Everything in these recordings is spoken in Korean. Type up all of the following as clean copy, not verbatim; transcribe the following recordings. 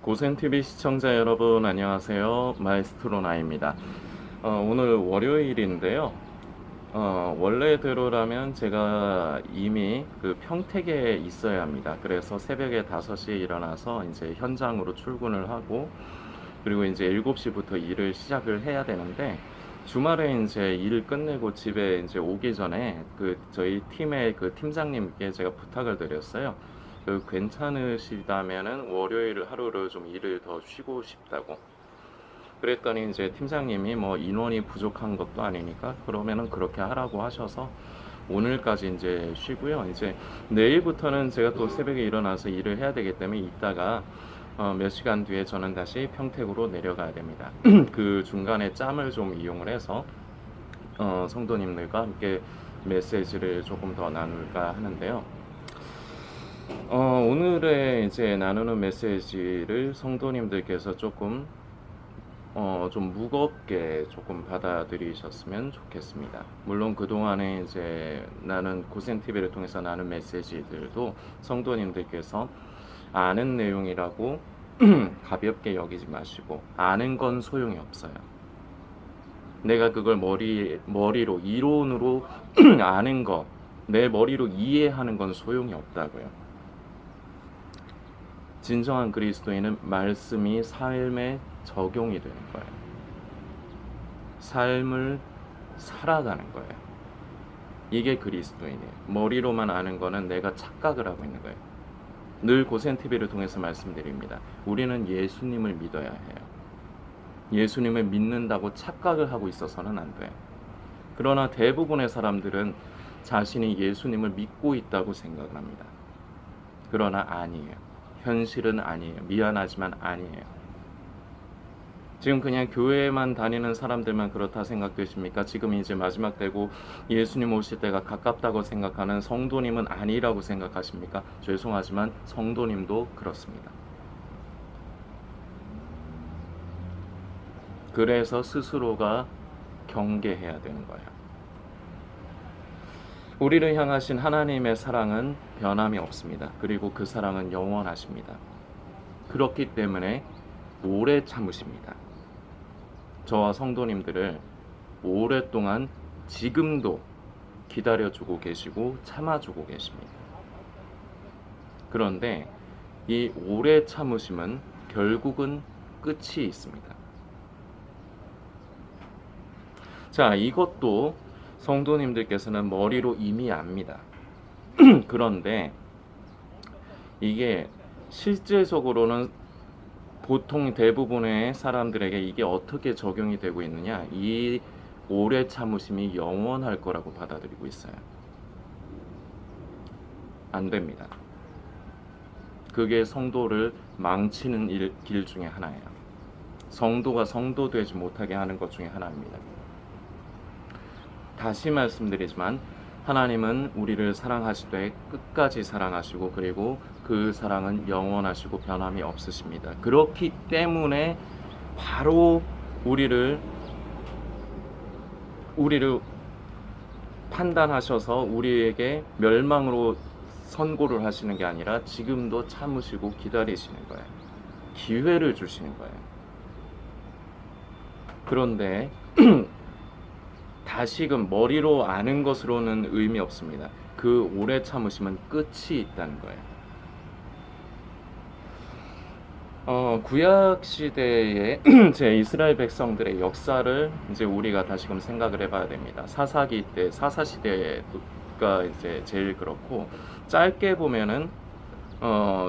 고센TV 시청자 여러분 안녕하세요. 마에스트로 나입니다. 오늘 월요일인데요. 원래대로라면 제가 이미 그 평택에 있어야 합니다. 그래서 새벽에 5시에 일어나서 이제 현장으로 출근을 하고, 그리고 이제 7시부터 일을 시작을 해야 되는데, 주말에 이제 일 끝내고 집에 이제 오기 전에 그 저희 팀의 그 팀장님께 제가 부탁을 드렸어요. 괜찮으시다면은 월요일 하루를 좀 일을 더 쉬고 싶다고. 그랬더니 이제 팀장님이 뭐 인원이 부족한 것도 아니니까 그러면은 그렇게 하라고 하셔서 오늘까지 이제 쉬고요. 이제 내일부터는 제가 또 새벽에 일어나서 일을 해야 되기 때문에 이따가 몇 시간 뒤에 저는 다시 평택으로 내려가야 됩니다. 그 중간에 짬을 좀 이용을 해서 성도님들과 함께 메시지를 조금 더 나눌까 하는데요. 오늘의 이제 나누는 메시지를 성도님들께서 조금 좀 무겁게 조금 받아들이셨으면 좋겠습니다. 물론 그동안에 이제 나는 고센 TV를 통해서 나눈 메시지들도 성도님들께서 아는 내용이라고 가볍게 여기지 마시고, 아는 건 소용이 없어요. 내가 그걸 머리로 이론으로 아는 거, 내 머리로 이해하는 건 소용이 없다고요. 진정한 그리스도인은 말씀이 삶에 적용이 되는 거예요. 삶을 살아가는 거예요. 이게 그리스도인이에요. 머리로만 아는 거는 내가 착각을 하고 있는 거예요. 늘 고센TV를 통해서 말씀드립니다. 우리는 예수님을 믿어야 해요. 예수님을 믿는다고 착각을 하고 있어서는 안 돼요. 그러나 대부분의 사람들은 자신이 예수님을 믿고 있다고 생각을 합니다. 그러나 아니에요. 현실은 아니에요. 미안하지만 아니에요. 지금 그냥 교회에만 다니는 사람들만 그렇다 생각되십니까? 지금 이제 마지막 때고 예수님 오실 때가 가깝다고 생각하는 성도님은 아니라고 생각하십니까? 죄송하지만 성도님도 그렇습니다. 그래서 스스로가 경계해야 되는 거예요. 우리를 향하신 하나님의 사랑은 변함이 없습니다. 그리고 그 사랑은 영원하십니다. 그렇기 때문에 오래 참으십니다. 저와 성도님들을 오랫동안 지금도 기다려주고 계시고 참아주고 계십니다. 그런데 이 오래 참으심은 결국은 끝이 있습니다. 자, 이것도 성도님들께서는 머리로 이미 압니다. 그런데 이게 실제적으로는 보통 대부분의 사람들에게 이게 어떻게 적용이 되고 있느냐, 이 오래 참으심이 영원할 거라고 받아들이고 있어요. 안 됩니다. 그게 성도를 망치는 길 중에 하나예요. 성도가 성도 되지 못하게 하는 것 중에 하나입니다. 다시 말씀드리지만 하나님은 우리를 사랑하시되 끝까지 사랑하시고, 그리고 그 사랑은 영원하시고 변함이 없으십니다. 그렇기 때문에 바로 우리를 판단하셔서 우리에게 멸망으로 선고를 하시는 게 아니라 지금도 참으시고 기다리시는 거예요. 기회를 주시는 거예요. 그런데 다시금 머리로 아는 것으로는 의미 없습니다. 그 오래 참으심은 끝이 있다는 거예요. 구약 시대의 제 이스라엘 백성들의 역사를 이제 우리가 다시금 생각을 해봐야 됩니다. 사사기 때, 사사 시대가 이제 제일 그렇고, 짧게 보면은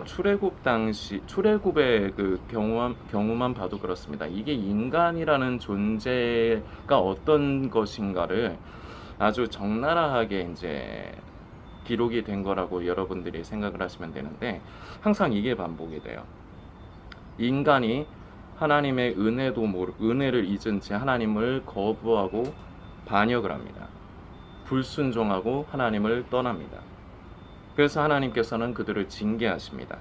출애굽 당시, 출애굽의 그 경우만 봐도 그렇습니다. 이게 인간이라는 존재가 어떤 것인가를 아주 적나라하게 이제 기록이 된 거라고 여러분들이 생각을 하시면 되는데, 항상 이게 반복이 돼요. 인간이 하나님의 은혜를 잊은 채 하나님을 거부하고 반역을 합니다. 불순종하고 하나님을 떠납니다. 그래서 하나님께서는 그들을 징계하십니다.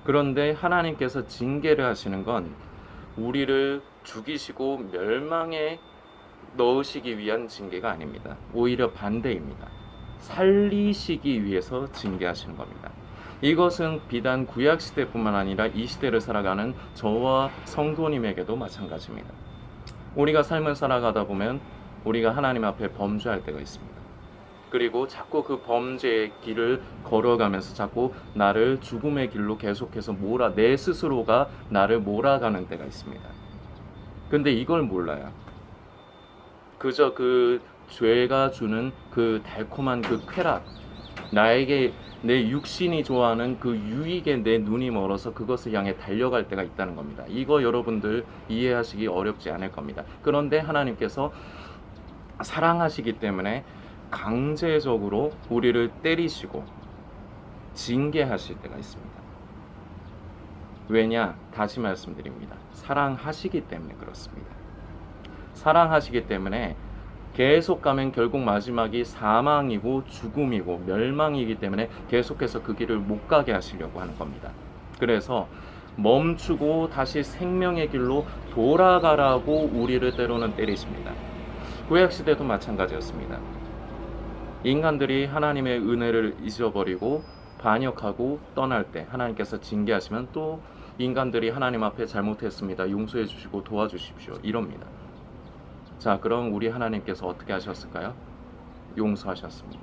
그런데 하나님께서 징계를 하시는 건 우리를 죽이시고 멸망에 넣으시기 위한 징계가 아닙니다. 오히려 반대입니다. 살리시기 위해서 징계하시는 겁니다. 이것은 비단 구약 시대뿐만 아니라 이 시대를 살아가는 저와 성도님에게도 마찬가지입니다. 우리가 삶을 살아가다 보면 우리가 하나님 앞에 범죄할 때가 있습니다. 그리고 자꾸 그 범죄의 길을 걸어가면서 자꾸 나를 죽음의 길로 계속해서 내 스스로가 나를 몰아가는 때가 있습니다. 근데 이걸 몰라요. 그저 그 죄가 주는 그 달콤한 그 쾌락, 나에게 내 육신이 좋아하는 그 유익에 내 눈이 멀어서 그것을 향해 달려갈 때가 있다는 겁니다. 이거 여러분들 이해하시기 어렵지 않을 겁니다. 그런데 하나님께서 사랑하시기 때문에 강제적으로 우리를 때리시고 징계하실 때가 있습니다. 왜냐? 다시 말씀드립니다. 사랑하시기 때문에 그렇습니다. 사랑하시기 때문에 계속 가면 결국 마지막이 사망이고 죽음이고 멸망이기 때문에 계속해서 그 길을 못 가게 하시려고 하는 겁니다. 그래서 멈추고 다시 생명의 길로 돌아가라고 우리를 때로는 때리십니다. 구약시대도 마찬가지였습니다. 인간들이 하나님의 은혜를 잊어버리고 반역하고 떠날 때 하나님께서 징계하시면 또 인간들이 하나님 앞에 잘못했습니다. 용서해 주시고 도와주십시오. 이럽니다. 자, 그럼 우리 하나님께서 어떻게 하셨을까요? 용서하셨습니다.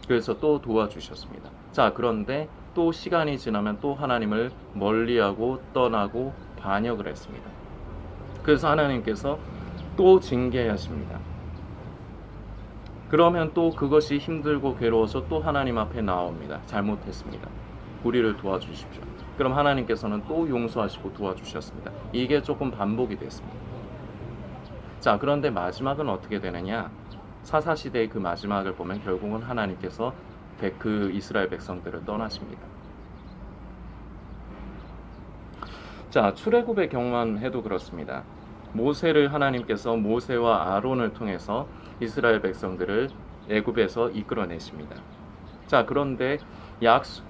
그래서 또 도와주셨습니다. 자, 그런데 또 시간이 지나면 또 하나님을 멀리하고 떠나고 반역을 했습니다. 그래서 하나님께서 또 징계하십니다. 그러면 또 그것이 힘들고 괴로워서 또 하나님 앞에 나옵니다. 잘못했습니다. 우리를 도와주십시오. 그럼 하나님께서는 또 용서하시고 도와주셨습니다. 이게 조금 반복이 됐습니다. 자, 그런데 마지막은 어떻게 되느냐? 사사시대의 그 마지막을 보면 결국은 하나님께서 그 이스라엘 백성들을 떠나십니다. 자, 출애굽의 경우만 해도 그렇습니다. 모세를 하나님께서 모세와 아론을 통해서 이스라엘 백성들을 애굽에서 이끌어내십니다. 자, 그런데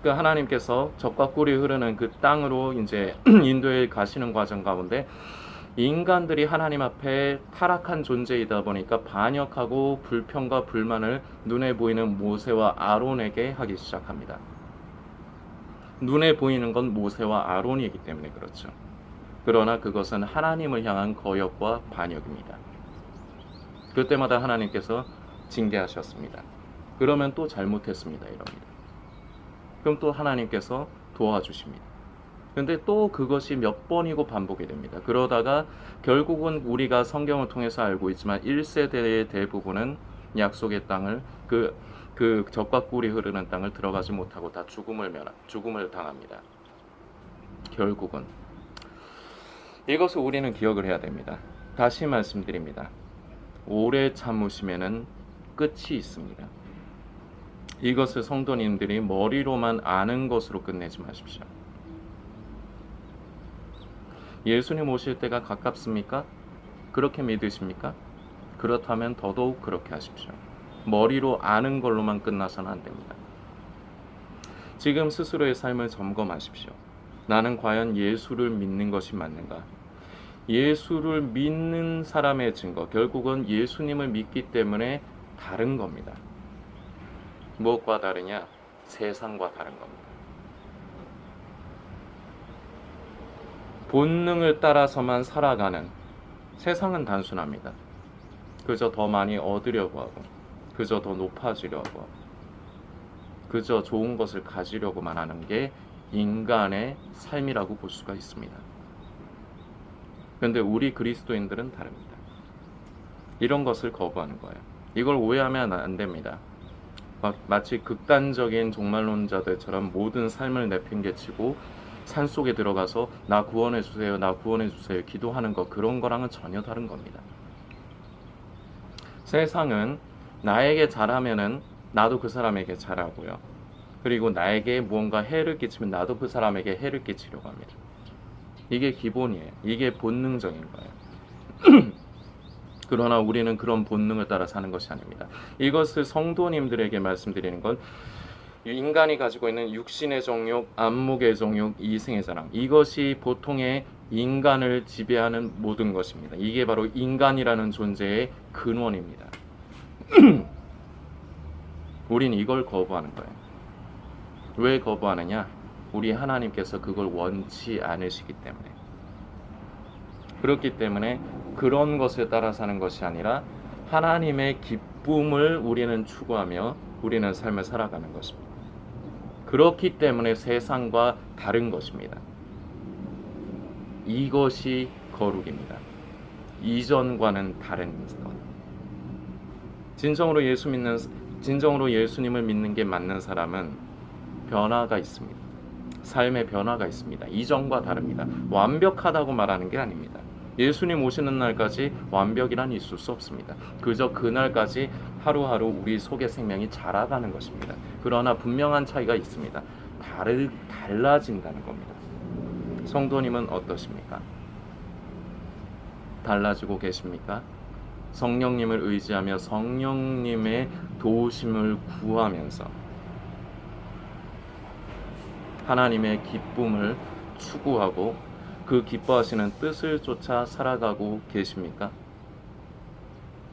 하나님께서 적과 꿀이 흐르는 그 땅으로 이제 인도해 가시는 과정 가운데 인간들이 하나님 앞에 타락한 존재이다 보니까 반역하고 불평과 불만을 눈에 보이는 모세와 아론에게 하기 시작합니다. 눈에 보이는 건 모세와 아론이기 때문에 그렇죠. 그러나 그것은 하나님을 향한 거역과 반역입니다. 그때마다 하나님께서 징계하셨습니다. 그러면 또 잘못했습니다. 이럽니다. 그럼 또 하나님께서 도와주십니다. 근데 또 그것이 몇 번이고 반복이 됩니다. 그러다가 결국은 우리가 성경을 통해서 알고 있지만 1세대의 대부분은 약속의 땅을 그 젖과 꿀이 흐르는 땅을 들어가지 못하고 다 죽음을 당합니다. 결국은 이것을 우리는 기억을 해야 됩니다. 다시 말씀드립니다. 오래 참으심에는 끝이 있습니다. 이것을 성도님들이 머리로만 아는 것으로 끝내지 마십시오. 예수님 오실 때가 가깝습니까? 그렇게 믿으십니까? 그렇다면 더더욱 그렇게 하십시오. 머리로 아는 걸로만 끝나서는 안 됩니다. 지금 스스로의 삶을 점검하십시오. 나는 과연 예수를 믿는 것이 맞는가? 예수를 믿는 사람의 증거, 결국은 예수님을 믿기 때문에 다른 겁니다. 무엇과 다르냐? 세상과 다른 겁니다. 본능을 따라서만 살아가는 세상은 단순합니다. 그저 더 많이 얻으려고 하고, 그저 더 높아지려고 하고, 그저 좋은 것을 가지려고만 하는 게 인간의 삶이라고 볼 수가 있습니다. 그런데 우리 그리스도인들은 다릅니다. 이런 것을 거부하는 거예요. 이걸 오해하면 안 됩니다. 마치 극단적인 종말론자들처럼 모든 삶을 내팽개치고 산속에 들어가서 나 구원해 주세요, 나 구원해 주세요 기도하는 것, 그런 거랑은 전혀 다른 겁니다. 세상은 나에게 잘하면은 나도 그 사람에게 잘하고요. 그리고 나에게 무언가 해를 끼치면 나도 그 사람에게 해를 끼치려고 합니다. 이게 기본이에요. 이게 본능적인 거예요. 그러나 우리는 그런 본능을 따라 사는 것이 아닙니다. 이것을 성도님들에게 말씀드리는 건 인간이 가지고 있는 육신의 정욕, 안목의 정욕, 이생의 자랑, 이것이 보통의 인간을 지배하는 모든 것입니다. 이게 바로 인간이라는 존재의 근원입니다. 우린 이걸 거부하는 거예요. 왜 거부하느냐? 우리 하나님께서 그걸 원치 않으시기 때문에. 그렇기 때문에 그런 것에 따라 사는 것이 아니라 하나님의 기쁨을 우리는 추구하며 우리는 삶을 살아가는 것입니다. 그렇기 때문에 세상과 다른 것입니다. 이것이 거룩입니다. 이전과는 다른 것. 진정으로 예수님을 믿는 게 맞는 사람은 변화가 있습니다. 삶의 변화가 있습니다. 이전과 다릅니다. 완벽하다고 말하는 게 아닙니다. 예수님 오시는 날까지 완벽이란 있을 수 없습니다. 그저 그날까지 하루하루 우리 속의 생명이 자라가는 것입니다. 그러나 분명한 차이가 있습니다. 달라진다는 겁니다. 성도님은 어떠십니까? 달라지고 계십니까? 성령님을 의지하며 성령님의 도우심을 구하면서 하나님의 기쁨을 추구하고 그 기뻐하시는 뜻을 쫓아 살아가고 계십니까?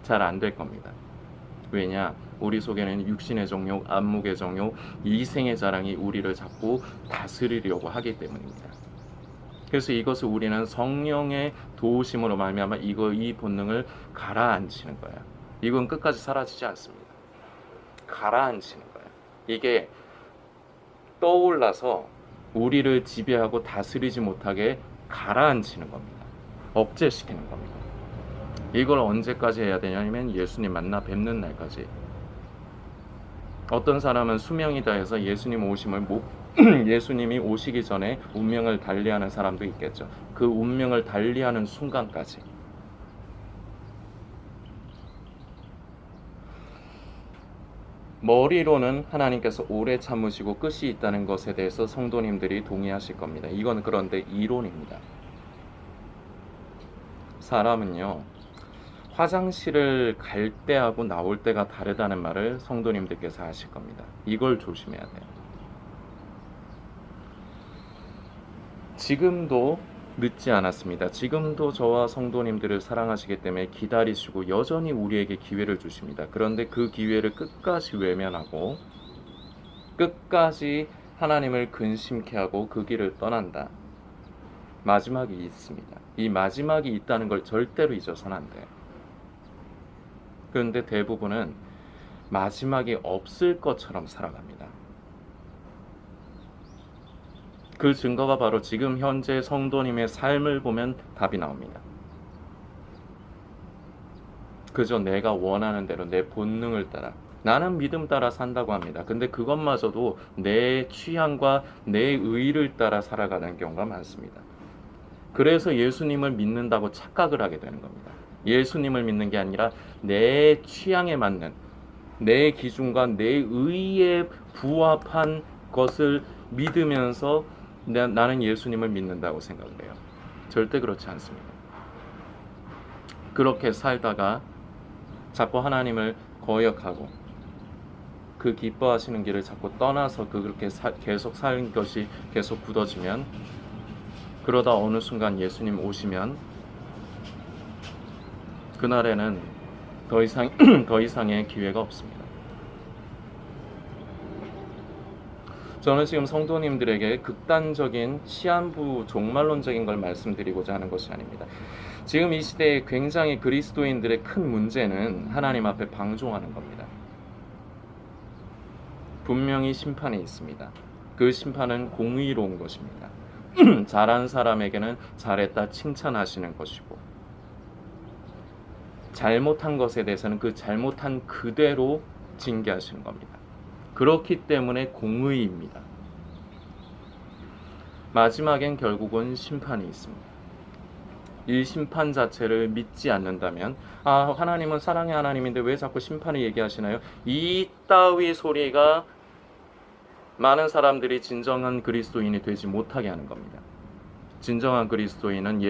잘 안 될 겁니다. 왜냐? 우리 속에는 육신의 정욕, 안목의 정욕, 이생의 자랑이 우리를 자꾸 다스리려고 하기 때문입니다. 그래서 이것을 우리는 성령의 도우심으로 말미암아 이 본능을 가라앉히는 거예요. 이건 끝까지 사라지지 않습니다. 가라앉히는 거예요. 이게 떠올라서 우리를 지배하고 다스리지 못하게 가라앉히는 겁니다. 억제시키는 겁니다. 이걸 언제까지 해야 되냐면 예수님 만나 뵙는 날까지. 어떤 사람은 수명이 다해서 예수님이 오시기 전에 운명을 달리하는 사람도 있겠죠. 그 운명을 달리하는 순간까지. 머리로는 하나님께서 오래 참으시고 끝이 있다는 것에 대해서 성도님들이 동의하실 겁니다. 이건 그런데 이론입니다. 사람은요, 화장실을 갈 때하고 나올 때가 다르다는 말을 성도님들께서 아실 겁니다. 이걸 조심해야 돼요. 지금도 늦지 않았습니다. 지금도 저와 성도님들을 사랑하시기 때문에 기다리시고 여전히 우리에게 기회를 주십니다. 그런데 그 기회를 끝까지 외면하고 끝까지 하나님을 근심케 하고 그 길을 떠난다. 마지막이 있습니다. 이 마지막이 있다는 걸 절대로 잊어서는 안 돼요. 그런데 대부분은 마지막이 없을 것처럼 살아갑니다. 그 증거가 바로 지금 현재 성도님의 삶을 보면 답이 나옵니다. 그저 내가 원하는 대로 내 본능을 따라, 나는 믿음 따라 산다고 합니다. 근데 그것마저도 내 취향과 내 의를 따라 살아가는 경우가 많습니다. 그래서 예수님을 믿는다고 착각을 하게 되는 겁니다. 예수님을 믿는 게 아니라 내 취향에 맞는, 내 기준과 내 의에 부합한 것을 믿으면서 나는 예수님을 믿는다고 생각을 해요. 절대 그렇지 않습니다. 그렇게 살다가 자꾸 하나님을 거역하고 그 기뻐하시는 길을 자꾸 떠나서 그렇게 계속 사는 것이 계속 굳어지면, 그러다 어느 순간 예수님 오시면 그날에는 더 이상의 기회가 없습니다. 저는 지금 성도님들에게 극단적인 시한부 종말론적인 걸 말씀드리고자 하는 것이 아닙니다. 지금 이 시대에 굉장히 그리스도인들의 큰 문제는 하나님 앞에 방종하는 겁니다. 분명히 심판이 있습니다. 그 심판은 공의로운 것입니다. 잘한 사람에게는 잘했다 칭찬하시는 것이고, 잘못한 것에 대해서는 그 잘못한 그대로 징계하시는 겁니다. 그렇기 때문에 공의입니다. 마지막엔 결국은 심판이 있습니다. 이 심판 자체를 믿지 않는다면, 하나님은 사랑의 하나님인데 왜 자꾸 심판을 얘기하시나요? 이 따위 소리가 많은 사람들이 진정한 그리스도인이 되지 못하게 하는 겁니다. 진정한 그리스도인은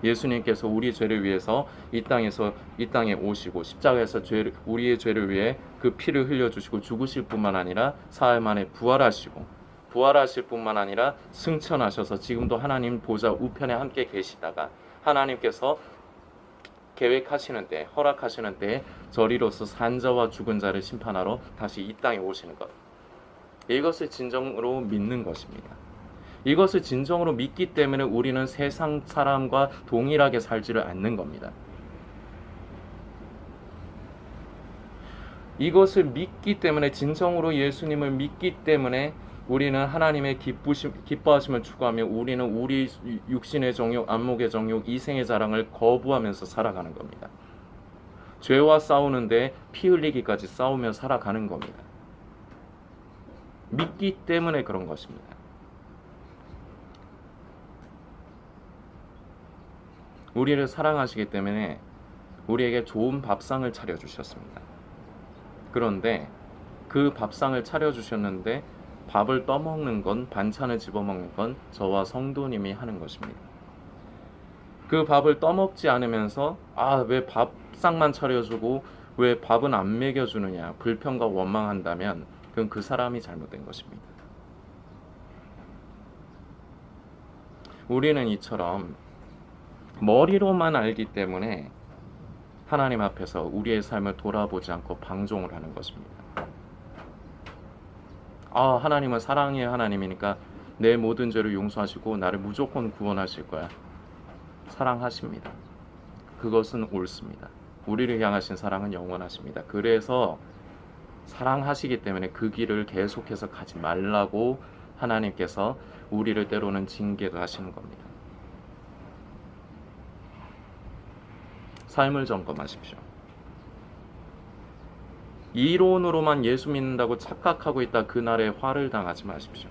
예수님께서 우리 죄를 위해서 이 땅에 오시고 십자가에서 우리의 죄를 위해 그 피를 흘려주시고 죽으실 뿐만 아니라 사흘 만에 부활하실 뿐만 아니라 승천하셔서 지금도 하나님 보좌 우편에 함께 계시다가 하나님께서 계획하시는 때, 허락하시는 때에 저리로서 산자와 죽은 자를 심판하러 다시 이 땅에 오시는 것. 이것을 진정으로 믿는 것입니다. 이것을 진정으로 믿기 때문에 우리는 세상 사람과 동일하게 살지를 않는 겁니다. 이것을 믿기 때문에, 진정으로 예수님을 믿기 때문에 우리는 하나님의 기뻐하심을 추구하며 우리는 우리 육신의 정욕, 안목의 정욕, 이생의 자랑을 거부하면서 살아가는 겁니다. 죄와 싸우는데 피 흘리기까지 싸우며 살아가는 겁니다. 믿기 때문에 그런 것입니다. 우리를 사랑하시기 때문에 우리에게 좋은 밥상을 차려주셨습니다. 그런데 그 밥상을 차려주셨는데 밥을 떠먹는 건, 반찬을 집어먹는 건 저와 성도님이 하는 것입니다. 그 밥을 떠먹지 않으면서 왜 밥상만 차려주고 왜 밥은 안 먹여주느냐 불평과 원망한다면 그건 그 사람이 잘못된 것입니다. 우리는 이처럼 머리로만 알기 때문에 하나님 앞에서 우리의 삶을 돌아보지 않고 방종을 하는 것입니다. 하나님은 사랑의 하나님이니까 내 모든 죄를 용서하시고 나를 무조건 구원하실 거야. 사랑하십니다. 그것은 옳습니다. 우리를 향하신 사랑은 영원하십니다. 그래서 사랑하시기 때문에 그 길을 계속해서 가지 말라고 하나님께서 우리를 때로는 징계도 하시는 겁니다. 삶을 점검하십시오. 이론으로만 예수 믿는다고 착각하고 있다 그날에 화를 당하지 마십시오.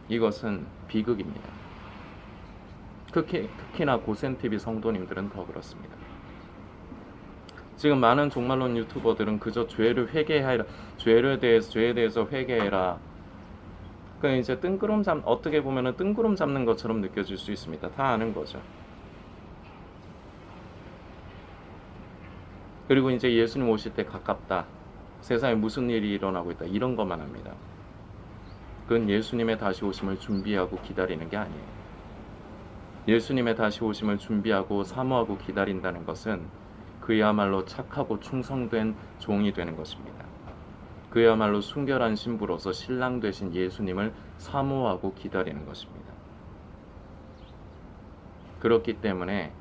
이것은 비극입니다. 특히나 고센TV 성도님들은 더 그렇습니다. 지금 많은 종말론 유튜버들은 그저 죄를 회개하라, 죄에 대해서 회개해라. 그러니까 이제 어떻게 보면은 뜬구름 잡는 것처럼 느껴질 수 있습니다. 다 아는 거죠. 그리고 이제 예수님 오실 때 가깝다. 세상에 무슨 일이 일어나고 있다. 이런 것만 합니다. 그건 예수님의 다시 오심을 준비하고 기다리는 게 아니에요. 예수님의 다시 오심을 준비하고 사모하고 기다린다는 것은 그야말로 착하고 충성된 종이 되는 것입니다. 그야말로 순결한 신부로서 신랑 되신 예수님을 사모하고 기다리는 것입니다. 그렇기 때문에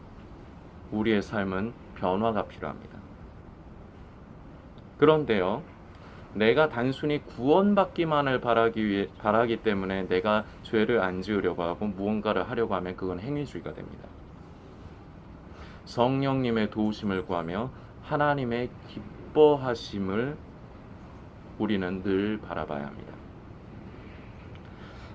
우리의 삶은 변화가 필요합니다. 그런데요, 내가 단순히 구원받기만을 바라기 때문에 내가 죄를 안 지으려고 하고 무언가를 하려고 하면 그건 행위주의가 됩니다. 성령님의 도우심을 구하며 하나님의 기뻐하심을 우리는 늘 바라봐야 합니다.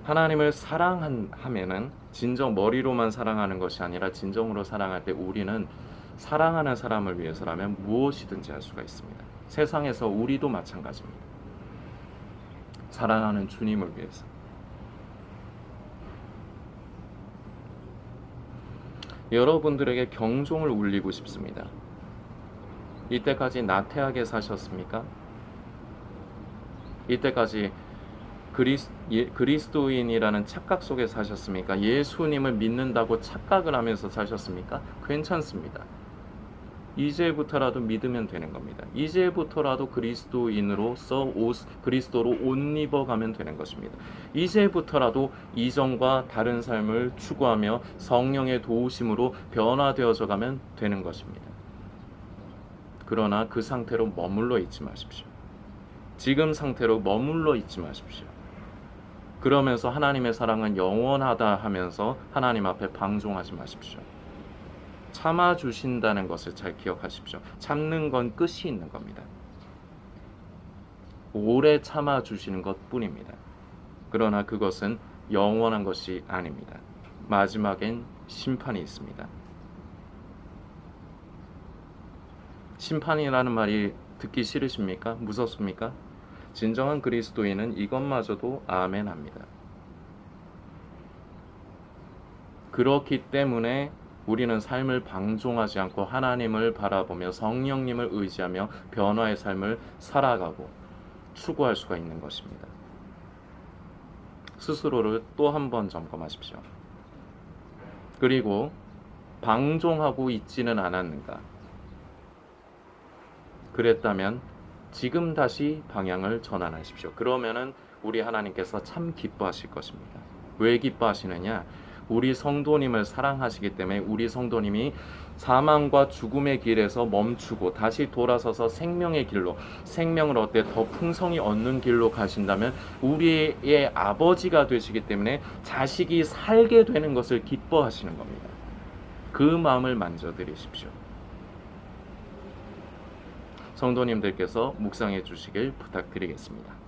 하나님을 사랑하면은 진정 머리로만 사랑하는 것이 아니라 진정으로 사랑할 때 우리는 사랑하는 사람을 위해서라면 무엇이든지 할 수가 있습니다. 세상에서 우리도 마찬가지입니다. 사랑하는 주님을 위해서. 여러분들에게 경종을 울리고 싶습니다. 이때까지 나태하게 사셨습니까? 이때까지 그리스도인이라는 착각 속에 사셨습니까? 예수님을 믿는다고 착각을 하면서 사셨습니까? 괜찮습니다. 이제부터라도 믿으면 되는 겁니다. 이제부터라도 그리스도인으로서 그리스도로 옷 입어가면 되는 것입니다. 이제부터라도 이전과 다른 삶을 추구하며 성령의 도우심으로 변화되어져 가면 되는 것입니다. 그러나 그 상태로 머물러 있지 마십시오. 지금 상태로 머물러 있지 마십시오. 그러면서 하나님의 사랑은 영원하다 하면서 하나님 앞에 방종하지 마십시오. 참아주신다는 것을 잘 기억하십시오. 참는 건 끝이 있는 겁니다. 오래 참아주시는 것뿐입니다. 그러나 그것은 영원한 것이 아닙니다. 마지막엔 심판이 있습니다. 심판이라는 말이 듣기 싫으십니까? 무섭습니까? 진정한 그리스도인은 이것마저도 아멘합니다. 그렇기 때문에 우리는 삶을 방종하지 않고 하나님을 바라보며 성령님을 의지하며 변화의 삶을 살아가고 추구할 수가 있는 것입니다. 스스로를 또 한 번 점검하십시오. 그리고 방종하고 있지는 않았는가? 그랬다면 지금 다시 방향을 전환하십시오. 그러면은 우리 하나님께서 참 기뻐하실 것입니다. 왜 기뻐하시느냐? 우리 성도님을 사랑하시기 때문에 우리 성도님이 사망과 죽음의 길에서 멈추고 다시 돌아서서 생명의 길로, 생명을 얻되 더 풍성히 얻는 길로 가신다면 우리의 아버지가 되시기 때문에 자식이 살게 되는 것을 기뻐하시는 겁니다. 그 마음을 만져드리십시오. 성도님들께서 묵상해 주시길 부탁드리겠습니다.